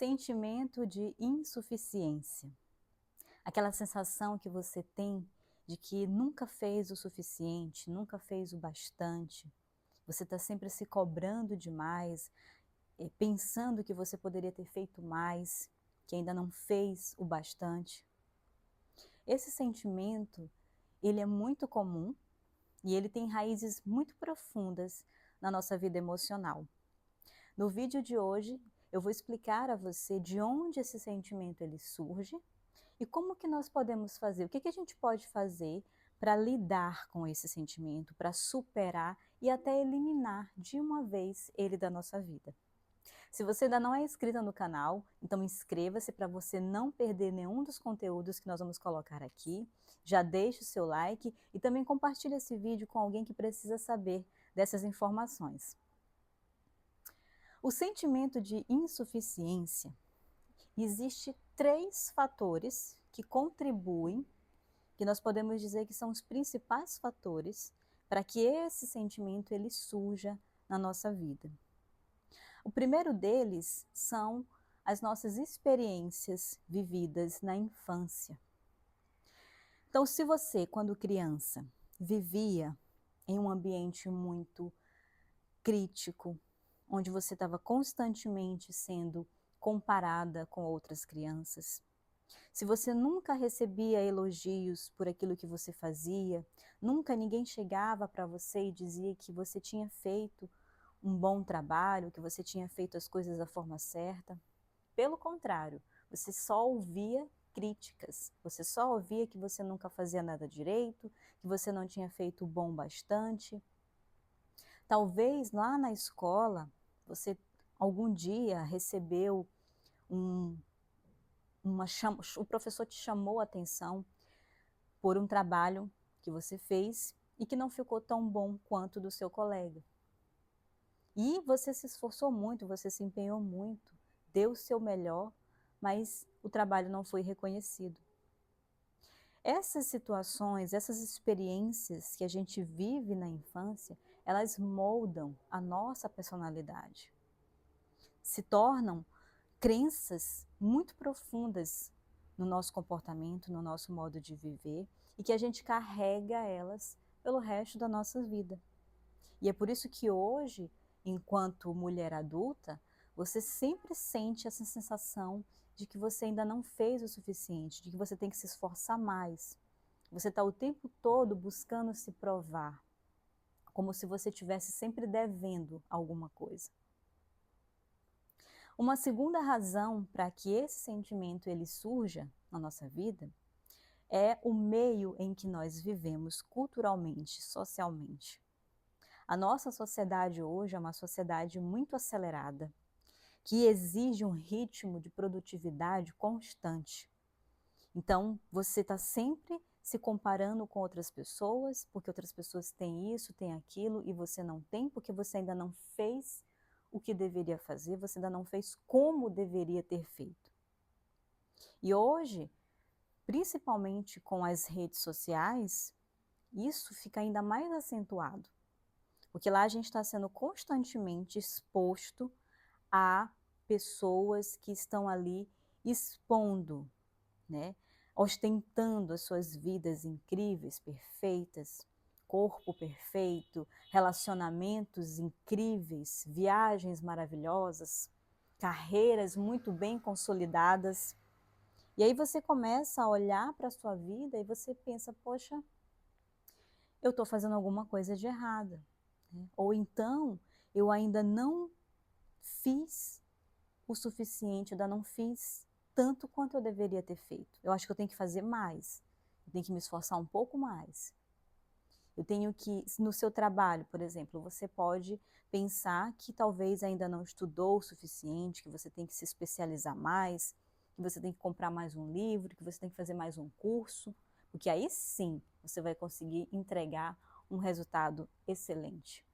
Sentimento de insuficiência. Aquela sensação que você tem de que nunca fez o suficiente, nunca fez o bastante. Você está sempre se cobrando demais, pensando que você poderia ter feito mais, que ainda não fez o bastante. Esse sentimento, ele é muito comum e ele tem raízes muito profundas na nossa vida emocional. No vídeo de hoje, eu vou explicar a você de onde esse sentimento ele surge e como que nós podemos fazer, o que a gente pode fazer para lidar com esse sentimento, para superar e até eliminar de uma vez ele da nossa vida. Se você ainda não é inscrita no canal, então inscreva-se para você não perder nenhum dos conteúdos que nós vamos colocar aqui. Já deixe o seu like e também compartilhe esse vídeo com alguém que precisa saber dessas informações. O sentimento de insuficiência, existe 3 fatores que contribuem, que nós podemos dizer que são os principais fatores para que esse sentimento ele surja na nossa vida. O primeiro deles são as nossas experiências vividas na infância. Então, se você, quando criança, vivia em um ambiente muito crítico, onde você estava constantemente sendo comparada com outras crianças, se você nunca recebia elogios por aquilo que você fazia, nunca ninguém chegava para você e dizia que você tinha feito um bom trabalho, que você tinha feito as coisas da forma certa. Pelo contrário, você só ouvia críticas, você só ouvia que você nunca fazia nada direito, que você não tinha feito bom bastante. Talvez lá na escola, você algum dia recebeu o professor te chamou a atenção por um trabalho que você fez e que não ficou tão bom quanto do seu colega. E você se esforçou muito, você se empenhou muito, deu o seu melhor, mas o trabalho não foi reconhecido. Essas situações, essas experiências que a gente vive na infância, elas moldam a nossa personalidade. Se tornam crenças muito profundas no nosso comportamento, no nosso modo de viver, e que a gente carrega elas pelo resto da nossa vida. E é por isso que hoje, enquanto mulher adulta, você sempre sente essa sensação de que você ainda não fez o suficiente, de que você tem que se esforçar mais. Você está o tempo todo buscando se provar, como se você estivesse sempre devendo alguma coisa. Uma segunda razão para que esse sentimento ele surja na nossa vida é o meio em que nós vivemos culturalmente, socialmente. A nossa sociedade hoje é uma sociedade muito acelerada, que exige um ritmo de produtividade constante. Então, você está sempre se comparando com outras pessoas, porque outras pessoas têm isso, têm aquilo, e você não tem, porque você ainda não fez o que deveria fazer, você ainda não fez como deveria ter feito. E hoje, principalmente com as redes sociais, isso fica ainda mais acentuado, porque lá a gente está sendo constantemente exposto a pessoas que estão ali expondo, né, ostentando as suas vidas incríveis, perfeitas, corpo perfeito, relacionamentos incríveis, viagens maravilhosas, carreiras muito bem consolidadas. E aí você começa a olhar para a sua vida e você pensa, poxa, eu estou fazendo alguma coisa de errada, né? Ou então, eu ainda não fiz o suficiente, eu ainda não fiz tanto quanto eu deveria ter feito. Eu acho que eu tenho que fazer mais, eu tenho que me esforçar um pouco mais. Eu tenho que, no seu trabalho, por exemplo, você pode pensar que talvez ainda não estudou o suficiente, que você tem que se especializar mais, que você tem que comprar mais um livro, que você tem que fazer mais um curso, porque aí sim você vai conseguir entregar um resultado excelente.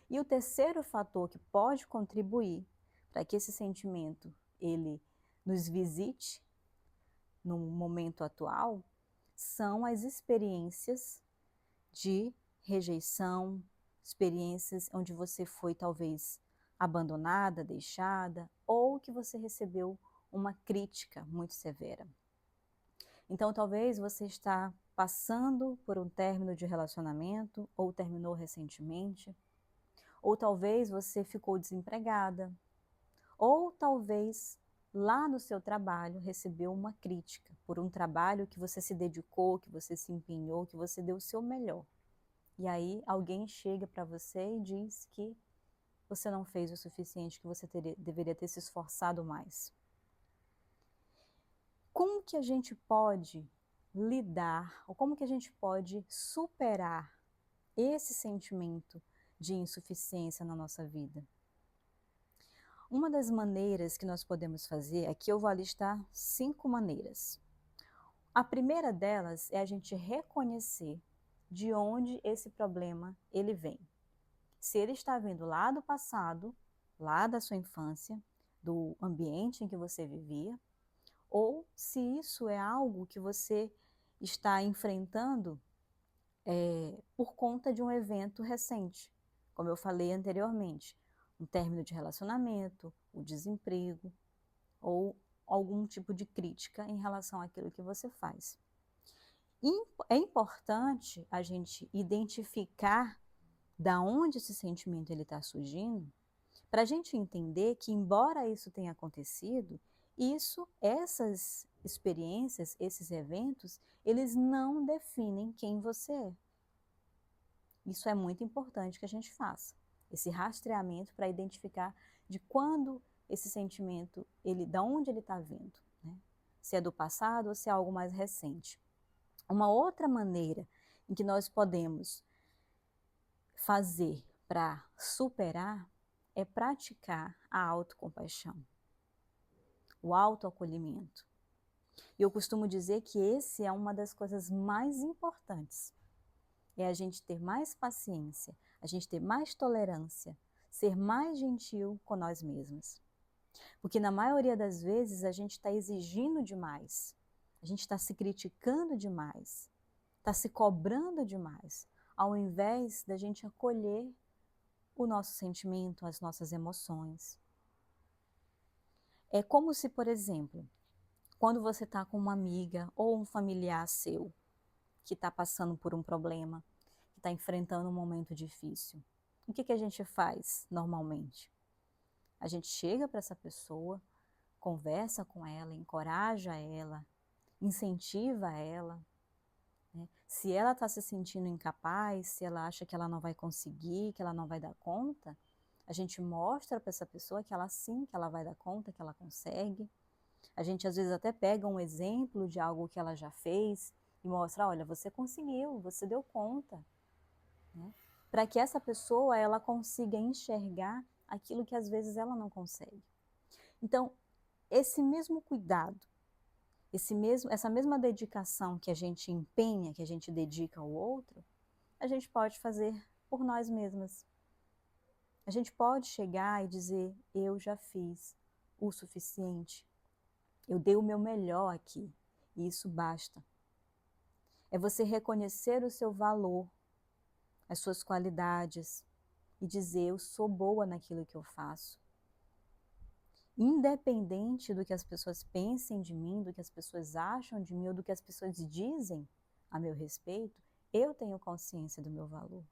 E o terceiro fator que pode contribuir para que esse sentimento ele nos visite no momento atual são as experiências de rejeição, experiências onde você foi talvez abandonada, deixada, ou que você recebeu uma crítica muito severa. Então talvez você está passando por um término de relacionamento, ou terminou recentemente, ou talvez você ficou desempregada, ou talvez lá no seu trabalho recebeu uma crítica por um trabalho que você se dedicou, que você se empenhou, que você deu o seu melhor. E aí alguém chega para você e diz que você não fez o suficiente, que você deveria ter se esforçado mais. Como que a gente pode lidar, ou como que a gente pode superar esse sentimento de insuficiência na nossa vida? Uma das maneiras que nós podemos fazer, aqui eu vou listar 5 maneiras. A primeira delas é a gente reconhecer de onde esse problema ele vem. Se ele está vindo lá do passado, lá da sua infância, do ambiente em que você vivia, ou se isso é algo que você está enfrentando por conta de um evento recente, como eu falei anteriormente, um término de relacionamento, o desemprego, ou algum tipo de crítica em relação àquilo que você faz. É importante a gente identificar da onde esse sentimento está surgindo, para a gente entender que, embora isso tenha acontecido, essas experiências, esses eventos, eles não definem quem você é. Isso é muito importante que a gente faça, esse rastreamento para identificar de quando esse sentimento, da onde ele está vindo, né? Se é do passado ou se é algo mais recente. Uma outra maneira em que nós podemos fazer para superar é praticar a autocompaixão, o autoacolhimento. E eu costumo dizer que esse é uma das coisas mais importantes. É a gente ter mais paciência, a gente ter mais tolerância, ser mais gentil com nós mesmos. Porque na maioria das vezes a gente está exigindo demais, a gente está se criticando demais, está se cobrando demais, ao invés da gente acolher o nosso sentimento, as nossas emoções. É como se, por exemplo, quando você está com uma amiga ou um familiar seu que está passando por um problema, que está enfrentando um momento difícil, o que a gente faz normalmente? A gente chega para essa pessoa, conversa com ela, encoraja ela, incentiva ela, né? Se ela está se sentindo incapaz, se ela acha que ela não vai conseguir, que ela não vai dar conta, a gente mostra para essa pessoa que ela sim, que ela vai dar conta, que ela consegue. A gente às vezes até pega um exemplo de algo que ela já fez e mostra, olha, você conseguiu, você deu conta, né? Para que essa pessoa ela consiga enxergar aquilo que às vezes ela não consegue. Então, esse mesmo cuidado, essa mesma dedicação que a gente empenha, que a gente dedica ao outro, a gente pode fazer por nós mesmas. A gente pode chegar e dizer, eu já fiz o suficiente, eu dei o meu melhor aqui, e isso basta. É você reconhecer o seu valor, as suas qualidades, e dizer, eu sou boa naquilo que eu faço. Independente do que as pessoas pensem de mim, do que as pessoas acham de mim, ou do que as pessoas dizem a meu respeito, eu tenho consciência do meu valor.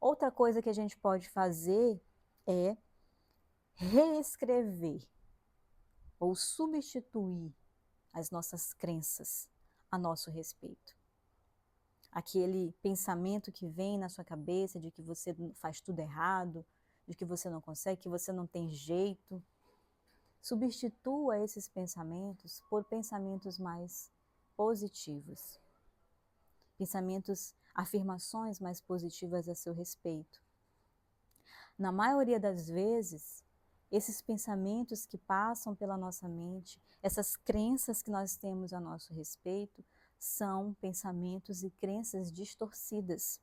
Outra coisa que a gente pode fazer é reescrever ou substituir as nossas crenças a nosso respeito. Aquele pensamento que vem na sua cabeça de que você faz tudo errado, de que você não consegue, que você não tem jeito. Substitua esses pensamentos por pensamentos mais positivos. Pensamentos, afirmações mais positivas a seu respeito. Na maioria das vezes, esses pensamentos que passam pela nossa mente, essas crenças que nós temos a nosso respeito, são pensamentos e crenças distorcidas,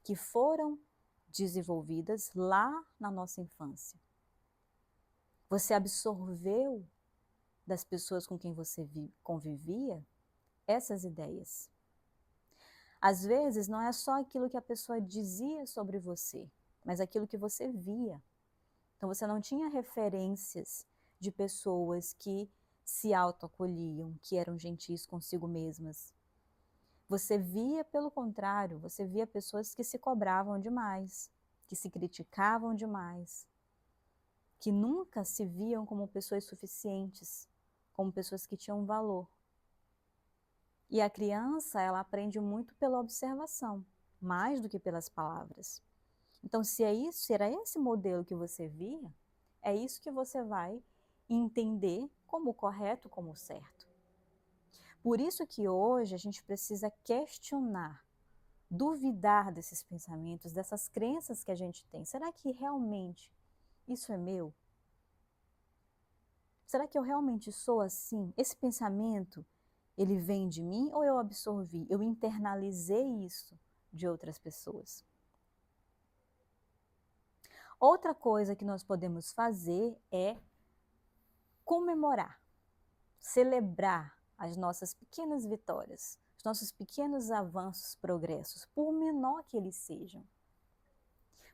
que foram desenvolvidas lá na nossa infância. Você absorveu das pessoas com quem você convivia essas ideias. Às vezes, não é só aquilo que a pessoa dizia sobre você, mas aquilo que você via. Então você não tinha referências de pessoas que se autoacolhiam, que eram gentis consigo mesmas. Você via, pelo contrário, você via pessoas que se cobravam demais, que se criticavam demais, que nunca se viam como pessoas suficientes, como pessoas que tinham valor. E a criança, ela aprende muito pela observação, mais do que pelas palavras. Então, se é isso, se era esse modelo que você via, é isso que você vai entender como correto, como certo. Por isso que hoje a gente precisa questionar, duvidar desses pensamentos, dessas crenças que a gente tem. Será que realmente isso é meu? Será que eu realmente sou assim? Esse pensamento, ele vem de mim ou eu absorvi? Eu internalizei isso de outras pessoas? Outra coisa que nós podemos fazer é comemorar, celebrar as nossas pequenas vitórias, os nossos pequenos avanços, progressos, por menor que eles sejam.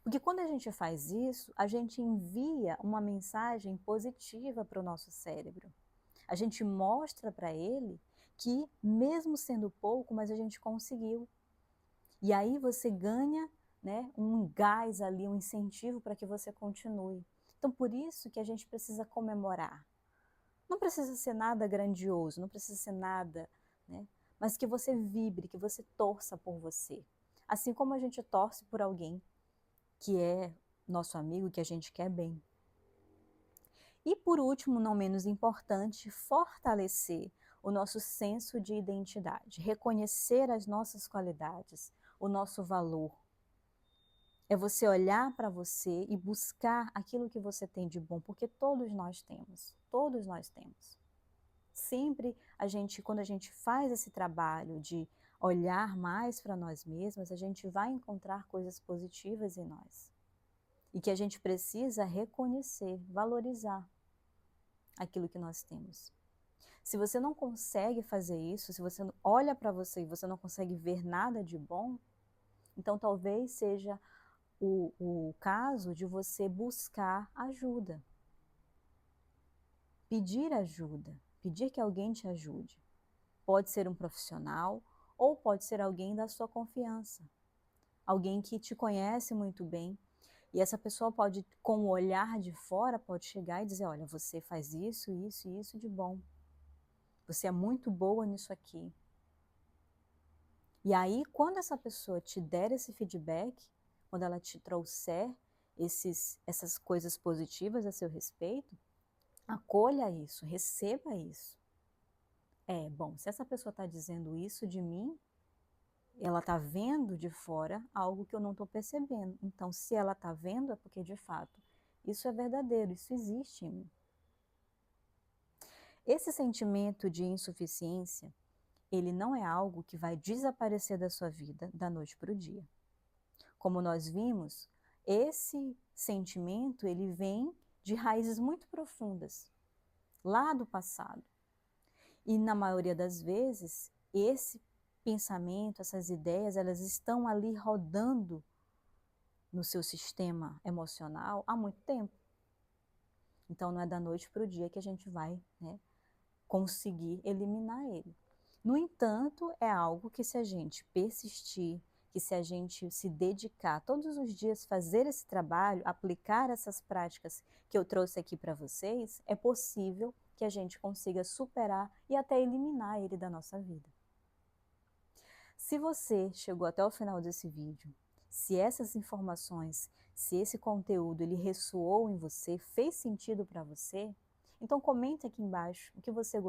Porque quando a gente faz isso, a gente envia uma mensagem positiva para o nosso cérebro. A gente mostra para ele que, mesmo sendo pouco, mas a gente conseguiu. E aí você ganha, né, um gás ali, um incentivo para que você continue. Então, por isso que a gente precisa comemorar. Não precisa ser nada grandioso, não precisa ser nada, né, mas que você vibre, que você torça por você. Assim como a gente torce por alguém que é nosso amigo, que a gente quer bem. E por último, não menos importante, fortalecer o nosso senso de identidade, reconhecer as nossas qualidades, o nosso valor. É você olhar para você e buscar aquilo que você tem de bom, porque todos nós temos, todos nós temos. Sempre quando a gente faz esse trabalho de olhar mais para nós mesmos, a gente vai encontrar coisas positivas em nós. E que a gente precisa reconhecer, valorizar aquilo que nós temos. Se você não consegue fazer isso, se você olha para você e você não consegue ver nada de bom, então talvez seja o caso de você buscar ajuda. Pedir ajuda, pedir que alguém te ajude. Pode ser um profissional ou pode ser alguém da sua confiança. Alguém que te conhece muito bem. E essa pessoa pode, com o olhar de fora, pode chegar e dizer, olha, você faz isso, isso e isso de bom. Você é muito boa nisso aqui. E aí, quando essa pessoa te der esse feedback, quando ela te trouxer essas coisas positivas a seu respeito, acolha isso, receba isso. Bom, se essa pessoa está dizendo isso de mim, ela está vendo de fora algo que eu não estou percebendo. Então, se ela está vendo, é porque, de fato, isso é verdadeiro, isso existe em mim. Esse sentimento de insuficiência, ele não é algo que vai desaparecer da sua vida da noite para o dia. Como nós vimos, esse sentimento, ele vem de raízes muito profundas, lá do passado. E, na maioria das vezes, esse pensamento, essas ideias, elas estão ali rodando no seu sistema emocional há muito tempo. Então, não é da noite para o dia que a gente vai, né, conseguir eliminar ele. No entanto, é algo que, se a gente persistir, que se a gente se dedicar todos os dias, fazer esse trabalho, aplicar essas práticas que eu trouxe aqui para vocês, é possível que a gente consiga superar e até eliminar ele da nossa vida. Se você chegou até o final desse vídeo, se essas informações, se esse conteúdo ele ressoou em você, fez sentido para você, então comente aqui embaixo o que você gostou.